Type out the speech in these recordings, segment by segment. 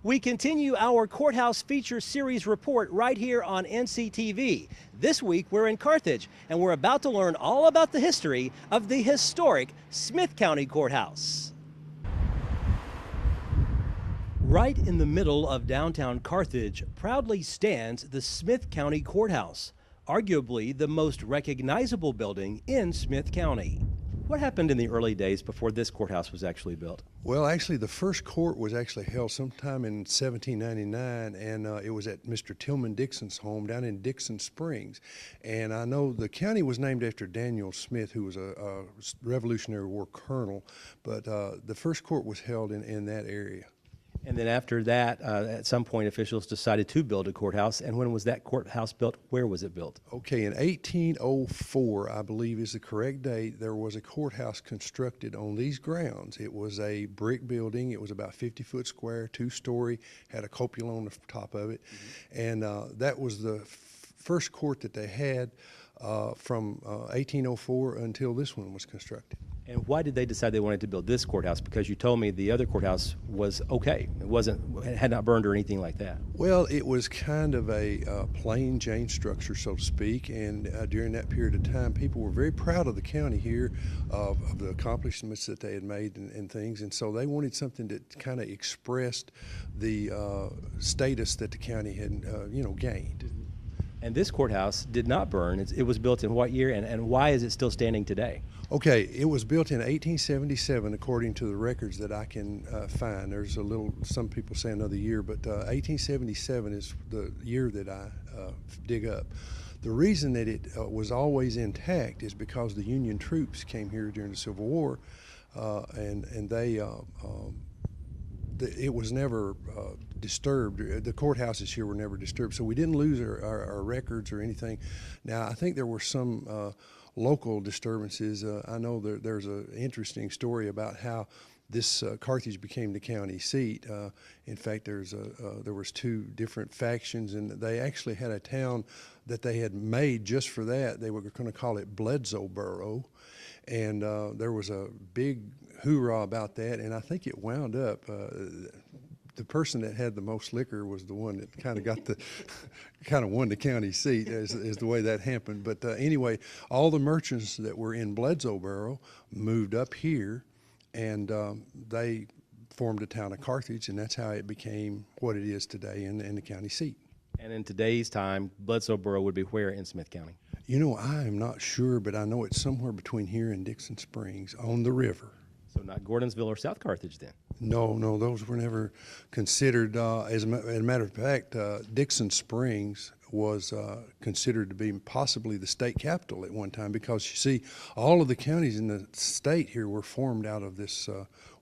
We continue our Courthouse Feature Series report right here on NCTV. This week we're in Carthage and we're about to learn all about the history of the historic Smith County Courthouse. Right in the middle of downtown Carthage proudly stands the Smith County Courthouse, arguably the most recognizable building in Smith County. What happened in the early days before this courthouse was actually built? Well, actually, the first court was actually held sometime in 1799, and it was at Mr. Tillman Dixon's home down in Dixon Springs. And I know the county was named after Daniel Smith, who was a Revolutionary War colonel, but the first court was held in that area. And then after that, at some point, officials decided to build a courthouse. And when was that courthouse built? Where was it built? Okay, in 1804, I believe is the correct date, there was a courthouse constructed on these grounds. It was a brick building. It was about 50 foot square, 2-story, had a cupola on the top of it. And that was the first court that they had from 1804 until this one was constructed. And why did they decide they wanted to build this courthouse? Because you told me the other courthouse was okay. It had not burned or anything like that. Well, it was kind of a plain Jane structure, so to speak, and during that period of time, people were very proud of the county here, of the accomplishments that they had made and things, and so they wanted something that kind of expressed the status that the county had, gained. And this courthouse did not burn. It was built in what year, and why is it still standing today? Okay, it was built in 1877, according to the records that I can find. There's some people say another year, but 1877 is the year that I dig up. The reason that it was always intact is because the Union troops came here during the Civil War, and it was never disturbed. The courthouses here were never disturbed, so we didn't lose our records or anything. Now, I think there were some local disturbances. I know there's an interesting story about how this Carthage became the county seat. In fact, there was 2 different factions, and they actually had a town that they had made just for that. They were going to call it Bledsoeboro, and there was a big hoorah about that, and I think it wound up the person that had the most liquor was the one that kind of won the county seat, is the way that happened. But anyway, all the merchants that were in Bledsoeboro moved up here, and they formed the town of Carthage, and that's how it became what it is today in the county seat. And in today's time, Bledsoeboro would be where in Smith County? You know, I am not sure, but I know it's somewhere between here and Dixon Springs on the river. So not Gordonsville or South Carthage then? No, those were never considered. As a matter of fact, Dixon Springs was considered to be possibly the state capital at one time, because you see, all of the counties in the state here were formed out of this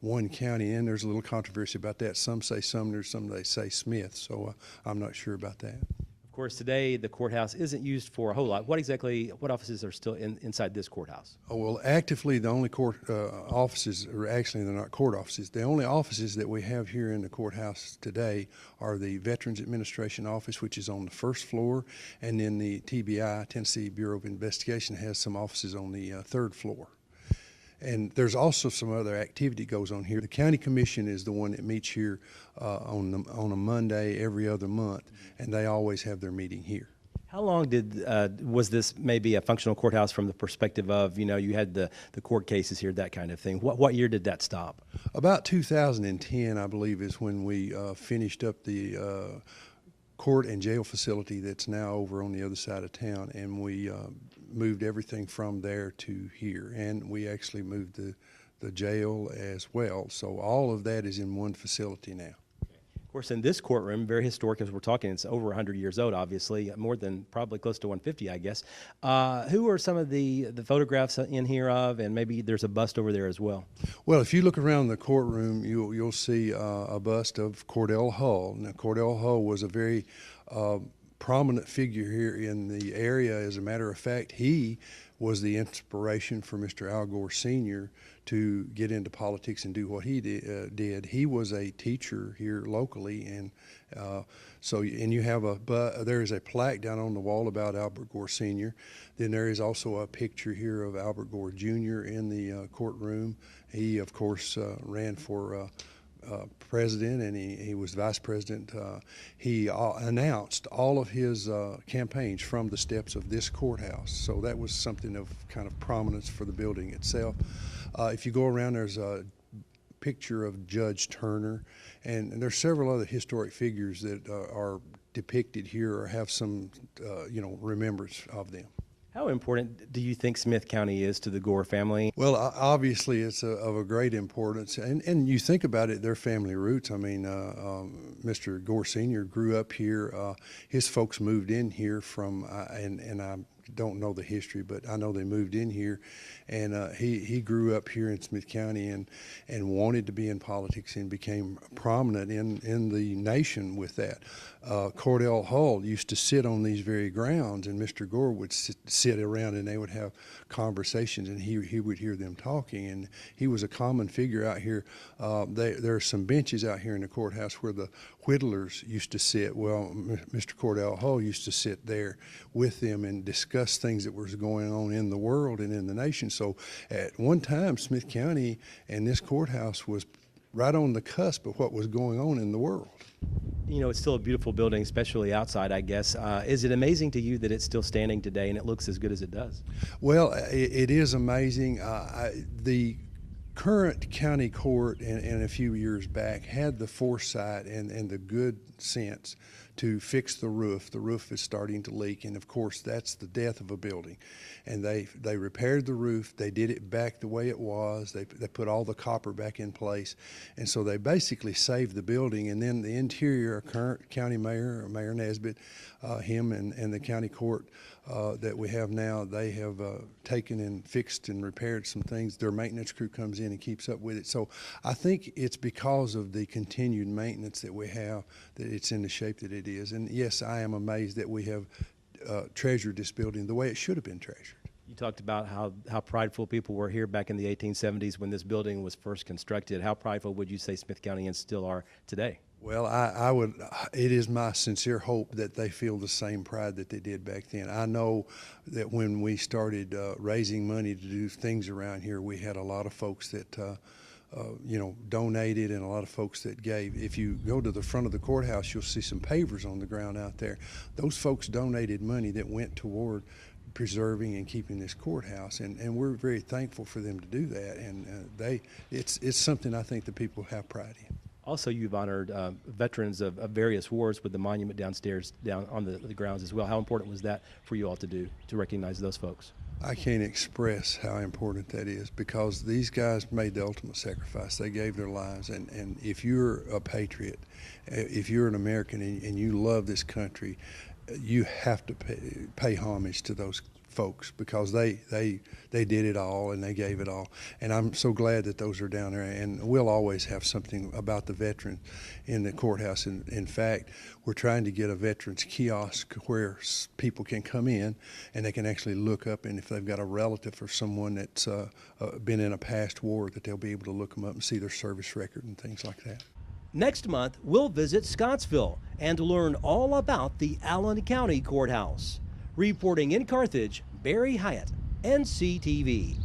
one county, and there's a little controversy about that. Some say Sumner, some they say Smith, so I'm not sure about that. Of course, today the courthouse isn't used for a whole lot. What offices are still inside this courthouse? Oh, well, actively, the only court offices, or actually they're not court offices, the only offices that we have here in the courthouse today are the Veterans Administration Office, which is on the 1st floor, and then the TBI, Tennessee Bureau of Investigation, has some offices on the 3rd floor. And there's also some other activity goes on here. The county commission is the one that meets here on a Monday every other month, and they always have their meeting here. How long was this maybe a functional courthouse from the perspective of, you had the court cases here, that kind of thing? What year did that stop? About 2010, I believe, is when we finished up the court and jail facility that's now over on the other side of town, and we moved everything from there to here, and we actually moved the jail as well. So all of that is in one facility now. Of course, in this courtroom, very historic as we're talking, it's over 100 years old, obviously, more than probably close to 150, I guess. Who are some of the photographs in here of, and maybe there's a bust over there as well? Well, if you look around the courtroom, you'll see a bust of Cordell Hull. Now, Cordell Hull was a very prominent figure here in the area. As a matter of fact, he was the inspiration for Mr. Al Gore Sr. to get into politics and do what he did. He was a teacher here locally, and you have there is a plaque down on the wall about Albert Gore Sr. Then there is also a picture here of Albert Gore Jr. in the courtroom. He, of course, ran for president and he was vice president, he announced all of his campaigns from the steps of this courthouse. So that was something of kind of prominence for the building itself. If you go around, there's a picture of Judge Turner, and there's several other historic figures that are depicted here or have some, remembrance of them. How important do you think Smith County is to the Gore family? Well, obviously it's of a great importance, and you think about it, their family roots. I mean, Mr. Gore Sr. grew up here. His folks moved in here from, and I don't know the history, but I know they moved in here, and he grew up here in Smith County and wanted to be in politics and became prominent in the nation with that. Cordell Hull used to sit on these very grounds, and Mr. Gore would sit around and they would have conversations, and he would hear them talking, and he was a common figure out here. There are some benches out here in the courthouse where the whittlers used to sit. Well, Mr. Cordell Hull used to sit there with them and discuss things that was going on in the world and in the nation. So at one time, Smith County and this courthouse was right on the cusp of what was going on in the world. You know, it's still a beautiful building, especially outside, I guess. Is it amazing to you that it's still standing today and it looks as good as it does? Well, it is amazing. The current county court and a few years back had the foresight and the good sense to fix the roof. The roof is starting to leak, and of course that's the death of a building. And they repaired the roof. They did it back the way it was. They put all the copper back in place, and so they basically saved the building. And then the interior, current county mayor, Mayor Nesbitt, him and the county court that we have now, they have taken and fixed and repaired some things. Their maintenance crew comes in and keeps up with it. So I think it's because of the continued maintenance that we have that it's in the shape that it is. And yes, I am amazed that we have treasured this building the way it should have been treasured. You talked about how prideful people were here back in the 1870s when this building was first constructed. How prideful would you say Smith Countyans still are today? Well, I would. It is my sincere hope that they feel the same pride that they did back then. I know that when we started raising money to do things around here, we had a lot of folks that donated, and a lot of folks that gave. If you go to the front of the courthouse, you'll see some pavers on the ground out there. Those folks donated money that went toward preserving and keeping this courthouse, and we're very thankful for them to do that. And it's something I think the people have pride in. Also, you've honored veterans of various wars with the monument downstairs, down on the grounds as well. How important was that for you all to do, to recognize those folks? I can't express how important that is, because these guys made the ultimate sacrifice. They gave their lives, and if you're a patriot, if you're an American and you love this country, you have to pay homage to those folks, because they did it all and they gave it all. And I'm so glad that those are down there, and we'll always have something about the veteran in the courthouse. And in fact, we're trying to get a veterans kiosk where people can come in and they can actually look up, and if they've got a relative or someone that's been in a past war, that they'll be able to look them up and see their service record and things like that. Next month, we'll visit Scottsville and learn all about the Allen County Courthouse. Reporting in Carthage, Barry Hyatt, NCTV.